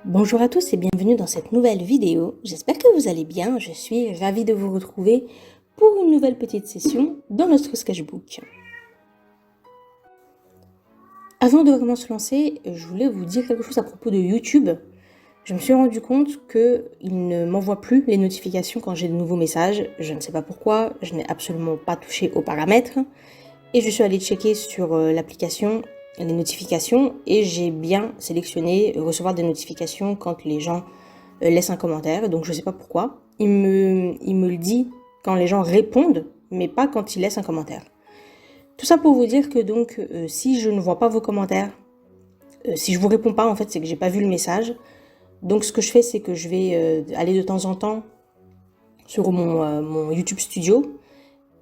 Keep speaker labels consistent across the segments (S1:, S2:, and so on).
S1: Bonjour à tous et bienvenue dans cette nouvelle vidéo. J'espère que vous allez bien. Je suis ravie de vous retrouver pour une nouvelle petite session dans notre sketchbook. Avant de vraiment se lancer, je voulais vous dire quelque chose à propos de YouTube. Je me suis rendu compte qu'il ne m'envoie plus les notifications quand j'ai de nouveaux messages. Je ne sais pas pourquoi, je n'ai absolument pas touché aux paramètres. Et je suis allée checker sur l'application les notifications et j'ai bien sélectionné recevoir des notifications quand les gens laissent un commentaire. Donc je ne sais pas pourquoi. Il me le dit quand les gens répondent, mais pas quand ils laissent un commentaire. Tout ça pour vous dire que donc si je ne vois pas vos commentaires, si je vous réponds pas en fait, c'est que j'ai pas vu le message. Donc ce que je fais, c'est que je vais aller de temps en temps sur mon YouTube Studio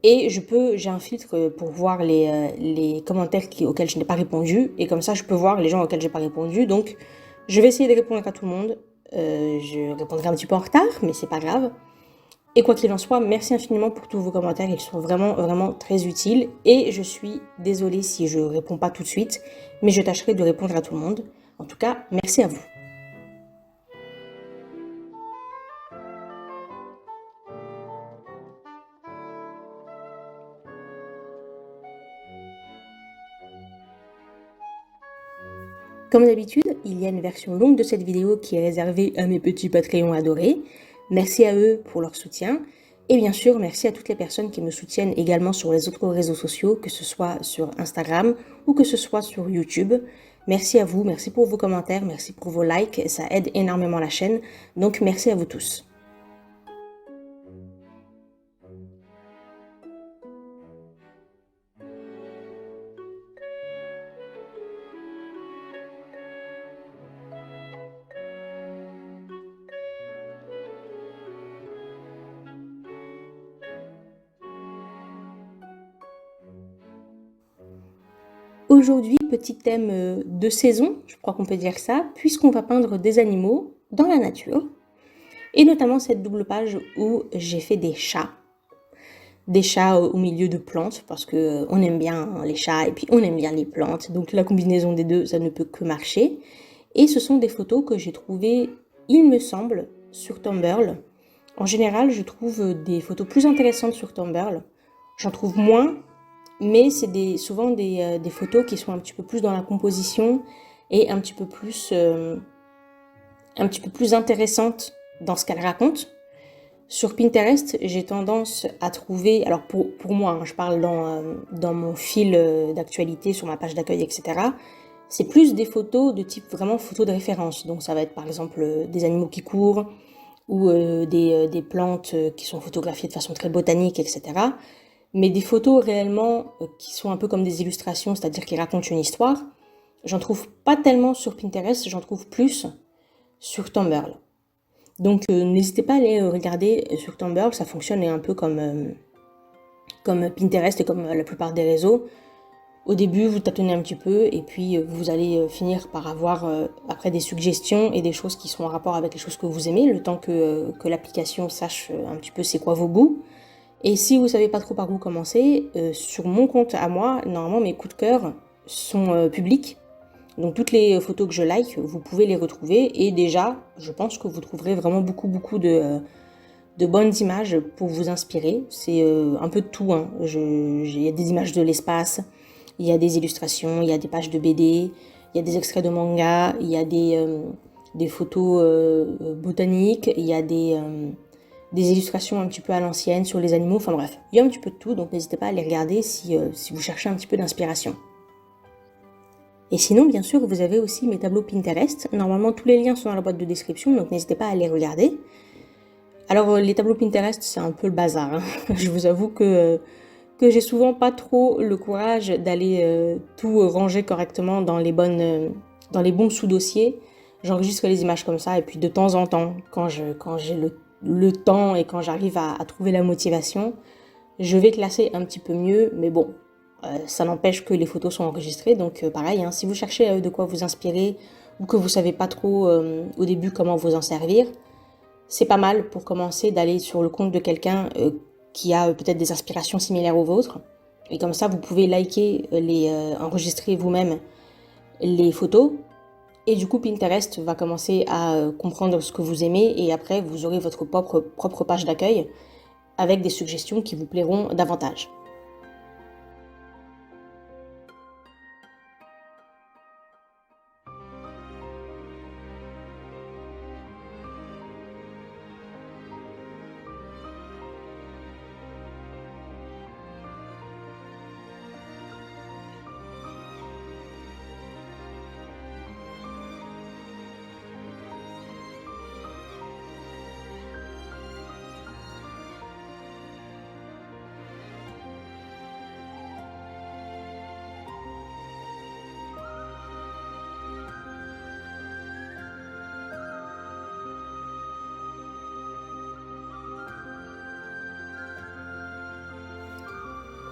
S1: et j'ai un filtre pour voir les commentaires auxquels je n'ai pas répondu et comme ça je peux voir les gens auxquels j'ai pas répondu. Donc je vais essayer de répondre à tout le monde. Je répondrai un petit peu en retard, mais c'est pas grave. Et quoi qu'il en soit, merci infiniment pour tous vos commentaires, ils sont vraiment, vraiment très utiles. Et je suis désolée si je réponds pas tout de suite, mais je tâcherai de répondre à tout le monde. En tout cas, merci à vous. Comme d'habitude, il y a une version longue de cette vidéo qui est réservée à mes petits Patreons adorés. Merci à eux pour leur soutien. Et bien sûr, merci à toutes les personnes qui me soutiennent également sur les autres réseaux sociaux, que ce soit sur Instagram ou que ce soit sur YouTube. Merci à vous, merci pour vos commentaires, merci pour vos likes, ça aide énormément la chaîne. Donc merci à vous tous. Aujourd'hui, petit thème de saison, je crois qu'on peut dire ça, puisqu'on va peindre des animaux dans la nature. Et notamment cette double page où j'ai fait des chats. Des chats au milieu de plantes, parce que on aime bien les chats et puis on aime bien les plantes. Donc la combinaison des deux, ça ne peut que marcher. Et ce sont des photos que j'ai trouvées, il me semble, sur Tumblr. En général, je trouve des photos plus intéressantes sur Tumblr. J'en trouve moins, mais c'est souvent des photos qui sont un petit peu plus dans la composition et un petit peu plus intéressantes dans ce qu'elles racontent. Sur Pinterest, j'ai tendance à trouver, alors pour moi, hein, je parle dans mon fil d'actualité, sur ma page d'accueil, etc. C'est plus des photos de type vraiment photos de référence. Donc ça va être par exemple des animaux qui courent ou des plantes qui sont photographiées de façon très botanique, etc. Mais des photos réellement qui sont un peu comme des illustrations, c'est-à-dire qui racontent une histoire, j'en trouve pas tellement sur Pinterest, j'en trouve plus sur Tumblr. Donc n'hésitez pas à aller regarder sur Tumblr, ça fonctionne un peu comme Pinterest et comme la plupart des réseaux. Au début, vous tâtonnez un petit peu et puis vous allez finir par avoir après des suggestions et des choses qui sont en rapport avec les choses que vous aimez, le temps que l'application sache un petit peu c'est quoi vos goûts. Et si vous savez pas trop par où commencer, sur mon compte à moi, normalement mes coups de cœur sont publics. Donc toutes les photos que je like, vous pouvez les retrouver et déjà, je pense que vous trouverez vraiment beaucoup de bonnes images pour vous inspirer. C'est un peu de tout, hein. Il y a des images de l'espace, il y a des illustrations, il y a des pages de BD, il y a des extraits de manga, il y a des photos botaniques, il y a des illustrations un petit peu à l'ancienne sur les animaux, enfin bref, il y a un petit peu de tout, donc n'hésitez pas à les regarder si vous cherchez un petit peu d'inspiration. Et sinon, bien sûr, vous avez aussi mes tableaux Pinterest. Normalement, tous les liens sont dans la boîte de description, donc n'hésitez pas à les regarder. Alors, les tableaux Pinterest, c'est un peu le bazar, hein. Je vous avoue que j'ai souvent pas trop le courage d'aller tout ranger correctement dans les bons sous-dossiers. J'enregistre les images comme ça, et puis de temps en temps, quand j'ai le temps et quand j'arrive à trouver la motivation, je vais classer un petit peu mieux, mais bon. Ça n'empêche que les photos sont enregistrées, donc pareil, hein, si vous cherchez de quoi vous inspirer ou que vous savez pas trop au début comment vous en servir, c'est pas mal pour commencer d'aller sur le compte de quelqu'un qui a peut-être des inspirations similaires aux vôtres. Et comme ça, vous pouvez liker, enregistrer vous-même les photos. Et du coup, Pinterest va commencer à comprendre ce que vous aimez et après, vous aurez votre propre page d'accueil avec des suggestions qui vous plairont davantage.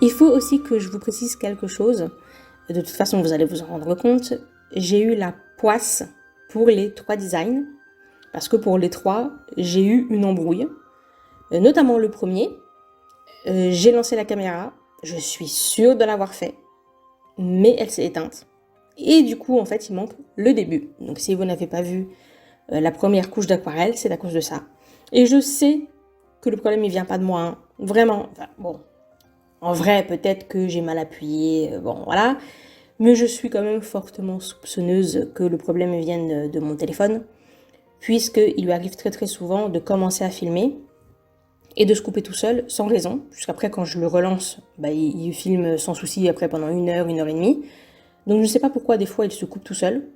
S1: Il faut aussi que je vous précise quelque chose. De toute façon, vous allez vous en rendre compte. J'ai eu la poisse pour les 3 designs. Parce que pour les 3, j'ai eu une embrouille. Notamment le premier. J'ai lancé la caméra. Je suis sûre de l'avoir fait. Mais elle s'est éteinte. Et du coup, en fait, il manque le début. Donc si vous n'avez pas vu la première couche d'aquarelle, c'est à cause de ça. Et je sais que le problème, il vient pas de moi. Hein. Vraiment. Enfin, bon. En vrai, peut-être que j'ai mal appuyé, bon voilà. Mais je suis quand même fortement soupçonneuse que le problème vienne de mon téléphone, puisqu'il lui arrive très très souvent de commencer à filmer et de se couper tout seul, sans raison. Jusqu'après, quand je le relance, il filme sans souci après pendant 1 heure, 1 heure et demie. Donc je ne sais pas pourquoi des fois il se coupe tout seul.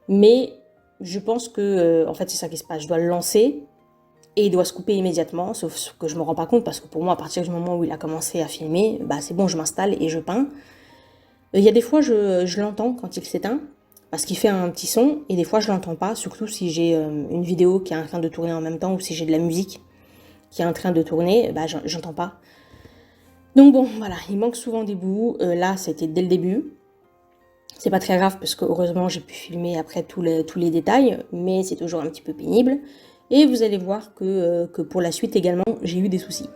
S1: Mais je pense que, en fait, c'est ça qui se passe. Je dois le lancer. Et il doit se couper immédiatement, sauf que je me rends pas compte parce que pour moi, à partir du moment où il a commencé à filmer, c'est bon, je m'installe et je peins. Il y a des fois, je l'entends quand il s'éteint, parce qu'il fait un petit son, et des fois, je l'entends pas, surtout si j'ai une vidéo qui est en train de tourner en même temps, ou si j'ai de la musique qui est en train de tourner, j'entends pas. Donc bon, voilà, il manque souvent des bouts. Là, c'était dès le début. C'est pas très grave, parce que heureusement, j'ai pu filmer après tous les détails, mais c'est toujours un petit peu pénible. Et vous allez voir que pour la suite également, j'ai eu des soucis.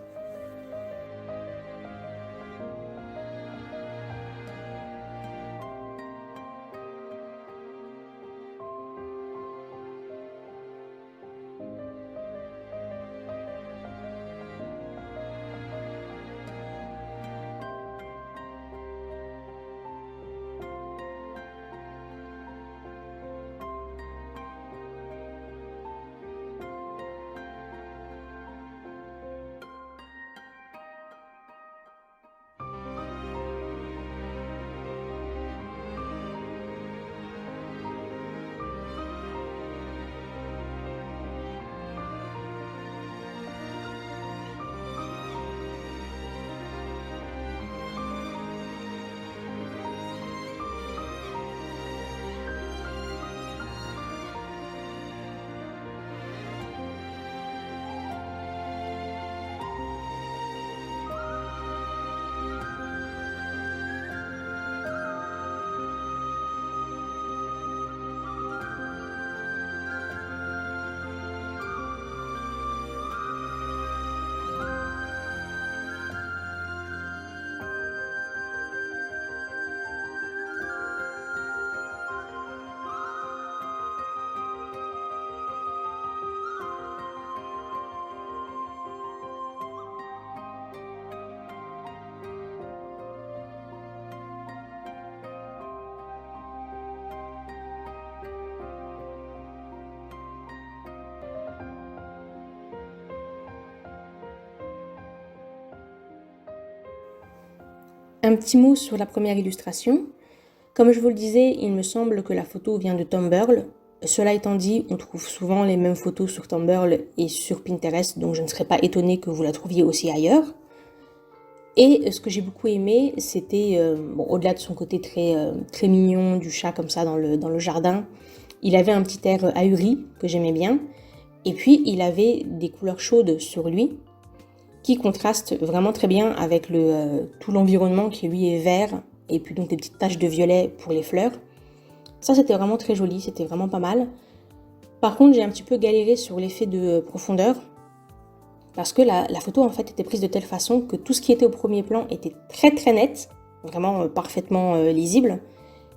S1: Un petit mot sur la première illustration. Comme je vous le disais, il me semble que la photo vient de Tumblr. Cela étant dit, on trouve souvent les mêmes photos sur Tumblr et sur Pinterest, donc je ne serais pas étonnée que vous la trouviez aussi ailleurs. Et ce que j'ai beaucoup aimé, c'était, au-delà de son côté très mignon, du chat comme ça dans le jardin, il avait un petit air ahuri que j'aimais bien. Et puis, il avait des couleurs chaudes sur lui, qui contrastent vraiment très bien avec tout l'environnement qui lui est vert, et puis donc des petites taches de violet pour les fleurs. Ça, c'était vraiment très joli, c'était vraiment pas mal. Par contre, j'ai un petit peu galéré sur l'effet de profondeur. parce que la photo en fait était prise de telle façon que tout ce qui était au premier plan était très très net, vraiment parfaitement lisible.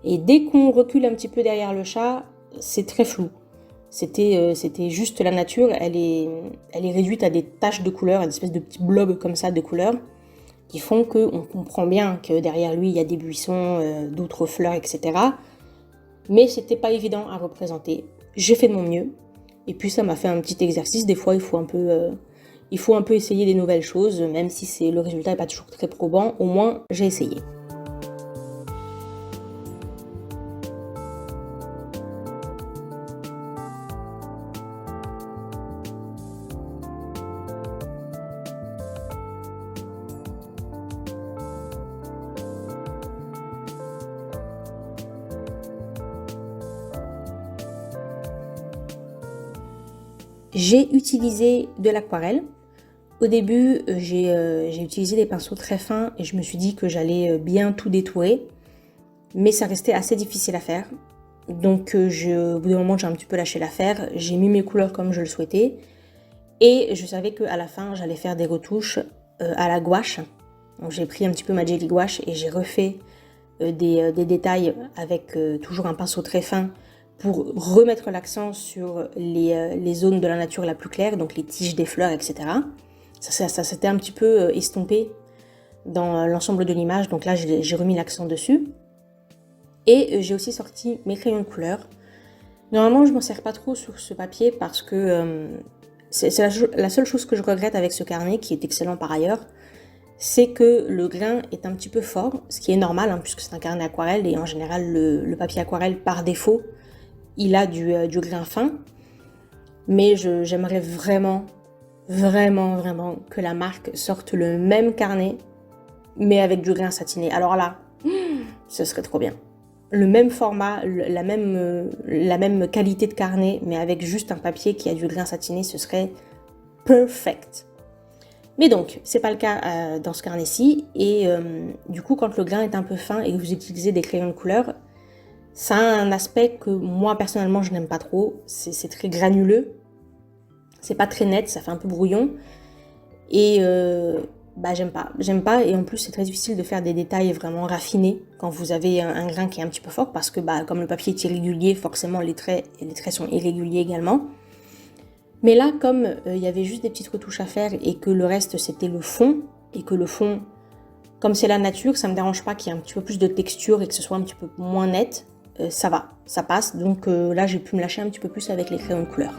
S1: Et dès qu'on recule un petit peu derrière le chat, c'est très flou. C'était juste la nature, elle est réduite à des taches de couleurs, à des espèces de petits blobs comme ça de couleurs, qui font qu'on comprend bien que derrière lui il y a des buissons, d'autres fleurs, etc. Mais c'était pas évident à représenter. J'ai fait de mon mieux, et puis ça m'a fait un petit exercice. Des fois il faut un peu essayer des nouvelles choses, même si le résultat n'est pas toujours très probant, au moins j'ai essayé. J'ai utilisé de l'aquarelle. Au début, j'ai utilisé des pinceaux très fins et je me suis dit que j'allais bien tout détourer, mais ça restait assez difficile à faire. Donc au bout d'un moment, j'ai un petit peu lâché l'affaire, j'ai mis mes couleurs comme je le souhaitais et je savais qu'à la fin, j'allais faire des retouches à la gouache. Donc j'ai pris un petit peu ma jelly gouache et j'ai refait des détails avec toujours un pinceau très fin pour remettre l'accent sur les zones de la nature la plus claire, donc les tiges des fleurs, etc. Ça s'était un petit peu estompé dans l'ensemble de l'image, donc là j'ai remis l'accent dessus. Et j'ai aussi sorti mes crayons de couleur. Normalement, je ne m'en sers pas trop sur ce papier parce que c'est la seule chose que je regrette avec ce carnet, qui est excellent par ailleurs, c'est que le grain est un petit peu fort, ce qui est normal puisque c'est un carnet aquarelle et en général le papier aquarelle par défaut, il a du grain fin. Mais j'aimerais vraiment que la marque sorte le même carnet mais avec du grain satiné. Alors là, ce serait trop bien. Le même format, la même qualité de carnet, mais avec juste un papier qui a du grain satiné, ce serait perfect. Mais donc, c'est pas le cas dans ce carnet-ci. Et du coup, quand le grain est un peu fin et que vous utilisez des crayons de couleur, ça a un aspect que moi, personnellement, je n'aime pas trop. C'est très granuleux. C'est pas très net, ça fait un peu brouillon. Et j'aime pas, et en plus c'est très difficile de faire des détails vraiment raffinés quand vous avez un grain qui est un petit peu fort, parce que comme le papier est irrégulier, forcément les traits sont irréguliers également. Mais là, comme il y avait juste des petites retouches à faire et que le reste c'était le fond, et que le fond, comme c'est la nature, ça me dérange pas qu'il y ait un petit peu plus de texture et que ce soit un petit peu moins net, ça va, ça passe. Donc là j'ai pu me lâcher un petit peu plus avec les crayons de couleur.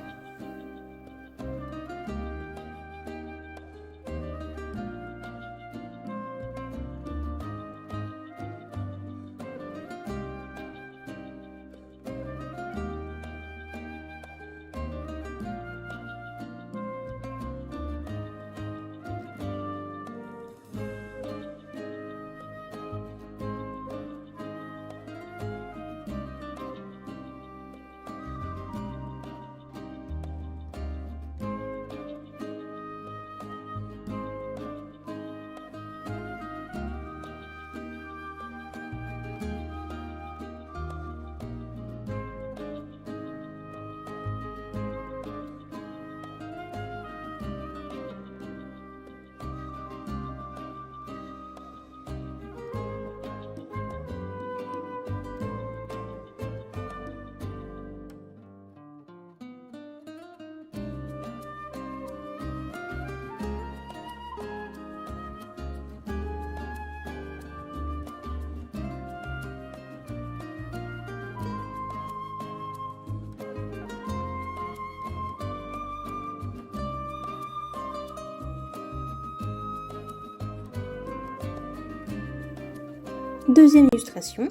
S1: Deuxième illustration.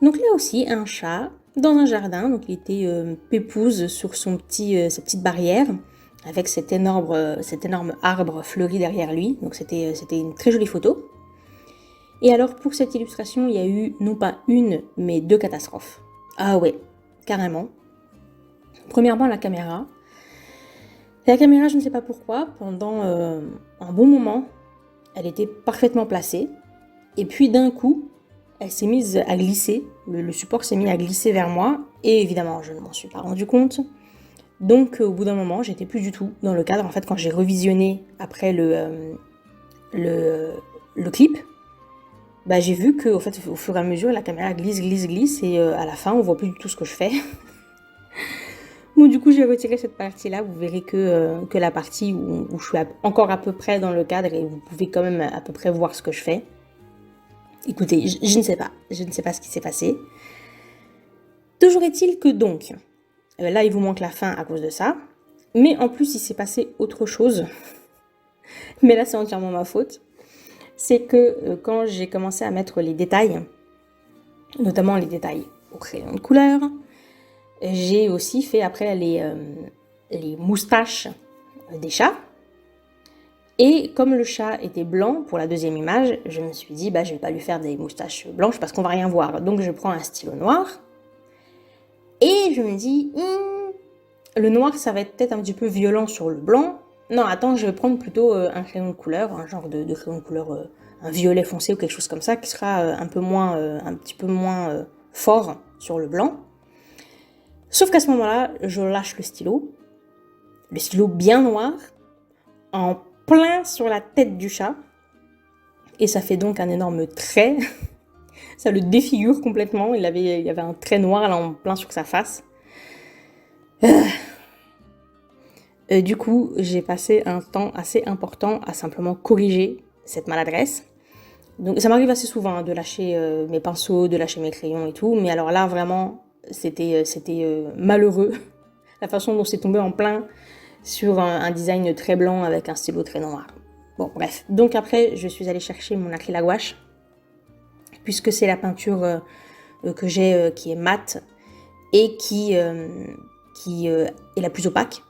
S1: Donc là aussi, un chat dans un jardin. Donc il était pépouze sur sa petite barrière avec cet énorme arbre fleuri derrière lui. Donc c'était une très jolie photo. Et alors pour cette illustration, il y a eu non pas une, mais deux catastrophes. Ah ouais, carrément. Premièrement, la caméra. La caméra, je ne sais pas pourquoi, pendant un bon moment, elle était parfaitement placée. Et puis d'un coup, elle s'est mise à glisser, le support s'est mis à glisser vers moi, et évidemment, je ne m'en suis pas rendu compte. Donc au bout d'un moment, j'étais plus du tout dans le cadre. En fait, quand j'ai revisionné après le clip, bah, j'ai vu que, au fait, au fur et à mesure, la caméra glisse, et à la fin, on voit plus du tout ce que je fais. Bon, du coup, j'ai retiré cette partie-là. Vous verrez que la partie où je suis encore à peu près dans le cadre, et vous pouvez quand même à peu près voir ce que je fais. Écoutez, je ne sais pas. Je ne sais pas ce qui s'est passé. Toujours est-il que donc, là, il vous manque la fin à cause de ça. Mais en plus, il s'est passé autre chose. Mais là, c'est entièrement ma faute. C'est que quand j'ai commencé à mettre les détails, notamment les détails au crayon de couleur, j'ai aussi fait après les moustaches des chats. Et comme le chat était blanc pour la deuxième image, je me suis dit, bah, je vais pas lui faire des moustaches blanches parce qu'on va rien voir. Donc je prends un stylo noir et je me dis, le noir, ça va être peut-être un petit peu violent sur le blanc. Non, attends, je vais prendre plutôt un crayon de couleur, un genre de crayon de couleur, un violet foncé ou quelque chose comme ça, qui sera un petit peu moins fort sur le blanc. Sauf qu'à ce moment-là, je lâche le stylo bien noir, en plein sur la tête du chat, et ça fait donc un énorme trait. Ça le défigure complètement. Il y avait un trait noir là en plein sur sa face. Du coup, j'ai passé un temps assez important à simplement corriger cette maladresse. Donc ça m'arrive assez souvent de lâcher mes pinceaux, de lâcher mes crayons et tout, mais alors là vraiment c'était malheureux la façon dont c'est tombé en plein sur un design très blanc avec un stylo très noir. Bon bref, donc après je suis allée chercher mon acryl à gouache puisque c'est la peinture que j'ai qui est mate et qui est la plus opaque,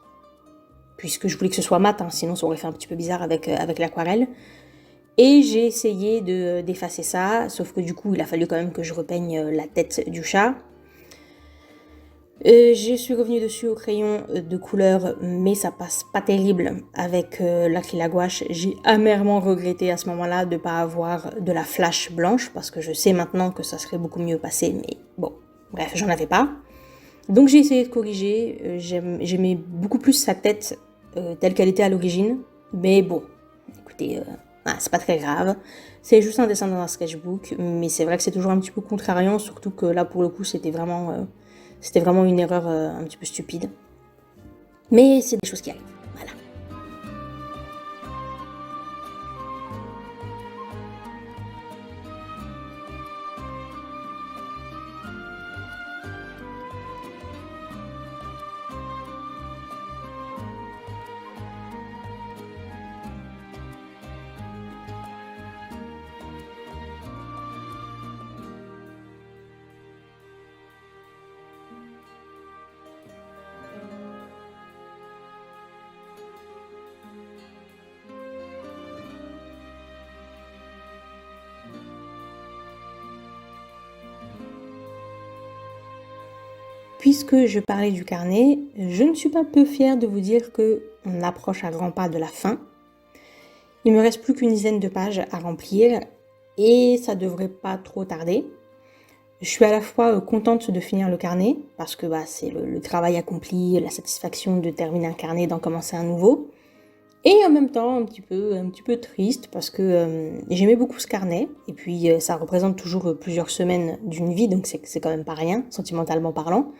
S1: puisque je voulais que ce soit mat, hein, sinon ça aurait fait un petit peu bizarre avec l'aquarelle. Et j'ai essayé d'effacer ça, sauf que du coup, il a fallu quand même que je repeigne la tête du chat. Je suis revenue dessus au crayon de couleur, mais ça passe pas terrible avec l'acryl à gouache. J'ai amèrement regretté à ce moment-là de ne pas avoir de la flash blanche, parce que je sais maintenant que ça serait beaucoup mieux passé, mais bon, bref, j'en avais pas. Donc j'ai essayé de corriger, j'aimais beaucoup plus sa tête telle qu'elle était à l'origine, mais bon, écoutez, c'est pas très grave, c'est juste un dessin dans un sketchbook, mais c'est vrai que c'est toujours un petit peu contrariant, surtout que là pour le coup c'était vraiment une erreur un petit peu stupide, mais c'est des choses qui arrivent, voilà. Puisque je parlais du carnet, je ne suis pas peu fière de vous dire qu'on approche à grands pas de la fin. Il me reste plus qu'une dizaine de pages à remplir et ça devrait pas trop tarder. Je suis à la fois contente de finir le carnet parce que c'est le travail accompli, la satisfaction de terminer un carnet, d'en commencer un nouveau. Et en même temps un petit peu triste parce que j'aimais beaucoup ce carnet et puis ça représente toujours plusieurs semaines d'une vie, donc c'est quand même pas rien, sentimentalement parlant.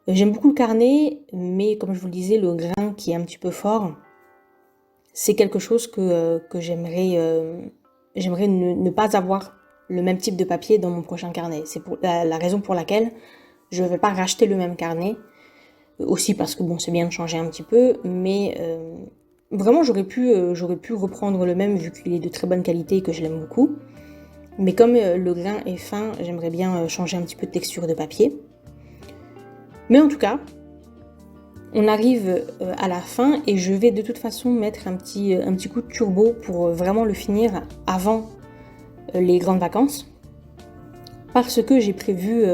S1: J'aime beaucoup le carnet, mais comme je vous le disais, le grain qui est un petit peu fort, c'est quelque chose que j'aimerais ne pas avoir le même type de papier dans mon prochain carnet. C'est pour la raison pour laquelle je ne vais pas racheter le même carnet, aussi parce que bon, c'est bien de changer un petit peu, mais vraiment j'aurais pu reprendre le même vu qu'il est de très bonne qualité et que je l'aime beaucoup. Mais comme le grain est fin, j'aimerais bien changer un petit peu de texture de papier. Mais en tout cas, on arrive à la fin et je vais de toute façon mettre un petit coup de turbo pour vraiment le finir avant les grandes vacances. Parce que j'ai prévu,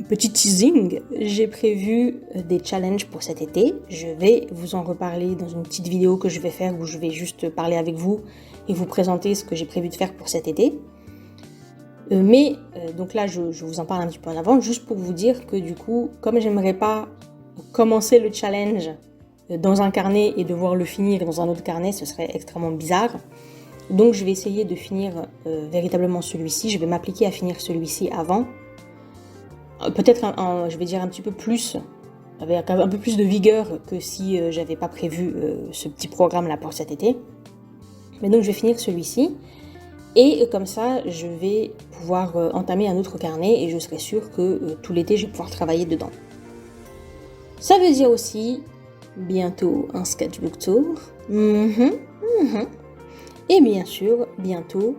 S1: petit teasing, j'ai prévu des challenges pour cet été. Je vais vous en reparler dans une petite vidéo que je vais faire où je vais juste parler avec vous et vous présenter ce que j'ai prévu de faire pour cet été. Donc là, je vous en parle un petit peu en avant, juste pour vous dire que du coup, comme j'aimerais pas commencer le challenge dans un carnet et devoir le finir dans un autre carnet, ce serait extrêmement bizarre. Donc je vais essayer de finir véritablement celui-ci. Je vais m'appliquer à finir celui-ci avant. Peut-être, je vais dire un petit peu plus, avec un peu plus de vigueur que si j'avais pas prévu ce petit programme-là pour cet été. Mais donc je vais finir celui-ci. Et comme ça, je vais pouvoir entamer un autre carnet et je serai sûre que tout l'été, je vais pouvoir travailler dedans. Ça veut dire aussi bientôt un sketchbook tour. Et bien sûr, bientôt,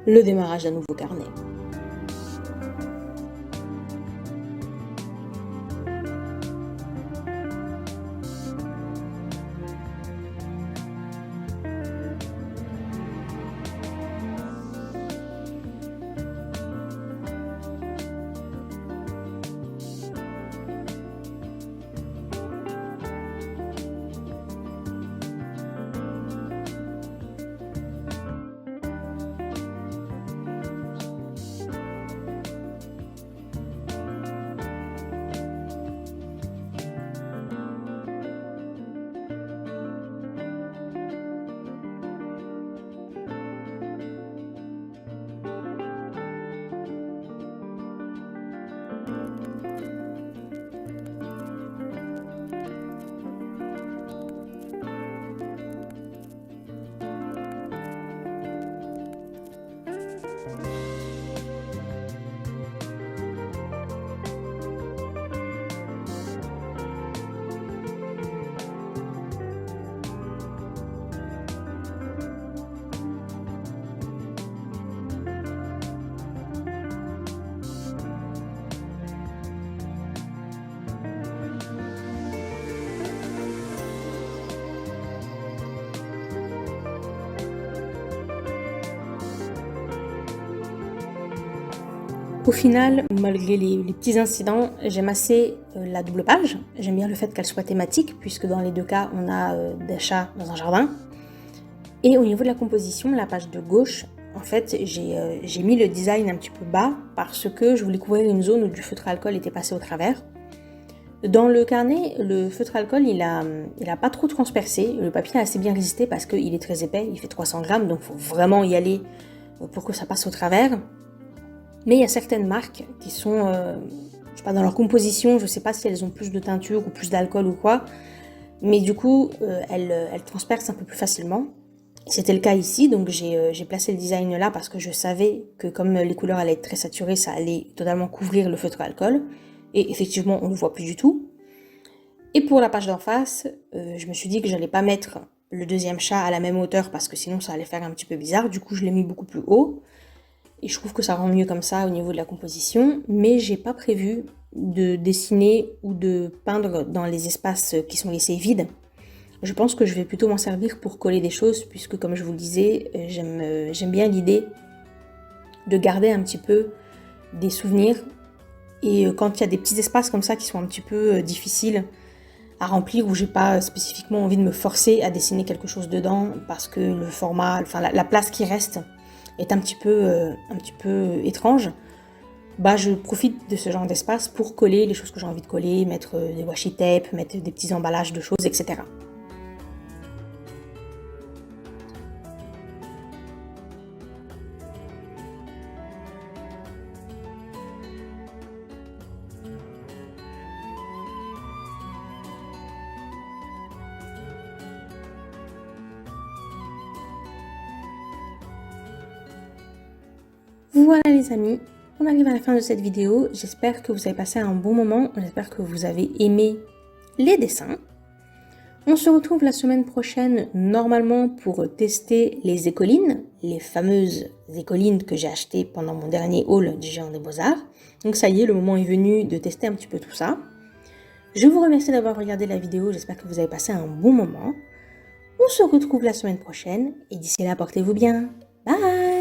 S1: le démarrage d'un nouveau carnet. Au final, malgré les petits incidents, j'aime assez la double page. J'aime bien le fait qu'elle soit thématique, puisque dans les deux cas, on a des chats dans un jardin. Et au niveau de la composition, la page de gauche, en fait, j'ai mis le design un petit peu bas, parce que je voulais couvrir une zone où du feutre à alcool était passé au travers. Dans le carnet, le feutre à alcool, il a pas trop transpercé. Le papier a assez bien résisté parce qu'il est très épais, il fait 300 grammes, donc il faut vraiment y aller pour que ça passe au travers. Mais il y a certaines marques qui sont, je sais pas, dans leur composition, je sais pas si elles ont plus de teinture ou plus d'alcool ou quoi, mais du coup, elles transpercent un peu plus facilement. C'était le cas ici, donc j'ai placé le design là parce que je savais que comme les couleurs allaient être très saturées, ça allait totalement couvrir le feutre à alcool. Et effectivement, on ne le voit plus du tout. Et pour la page d'en face, je me suis dit que j'allais pas mettre le deuxième chat à la même hauteur parce que sinon ça allait faire un petit peu bizarre. Du coup, je l'ai mis beaucoup plus haut. Et je trouve que ça rend mieux comme ça au niveau de la composition, mais j'ai pas prévu de dessiner ou de peindre dans les espaces qui sont laissés vides. Je pense que je vais plutôt m'en servir pour coller des choses, puisque comme je vous le disais, j'aime bien l'idée de garder un petit peu des souvenirs. Et quand il y a des petits espaces comme ça qui sont un petit peu difficiles à remplir, où j'ai pas spécifiquement envie de me forcer à dessiner quelque chose dedans, parce que le format, enfin la place qui reste est un petit peu étrange, bah je profite de ce genre d'espace pour coller les choses que j'ai envie de coller, mettre des washi tape, mettre des petits emballages de choses, etc. Voilà les amis, on arrive à la fin de cette vidéo. J'espère que vous avez passé un bon moment, j'espère que vous avez aimé les dessins. On se retrouve la semaine prochaine normalement pour tester les écolines, les fameuses écolines que j'ai achetées pendant mon dernier haul du Géant des Beaux-Arts. Donc ça y est, le moment est venu de tester un petit peu tout ça. Je vous remercie d'avoir regardé la vidéo, j'espère que vous avez passé un bon moment. On se retrouve la semaine prochaine et d'ici là, portez-vous bien. Bye!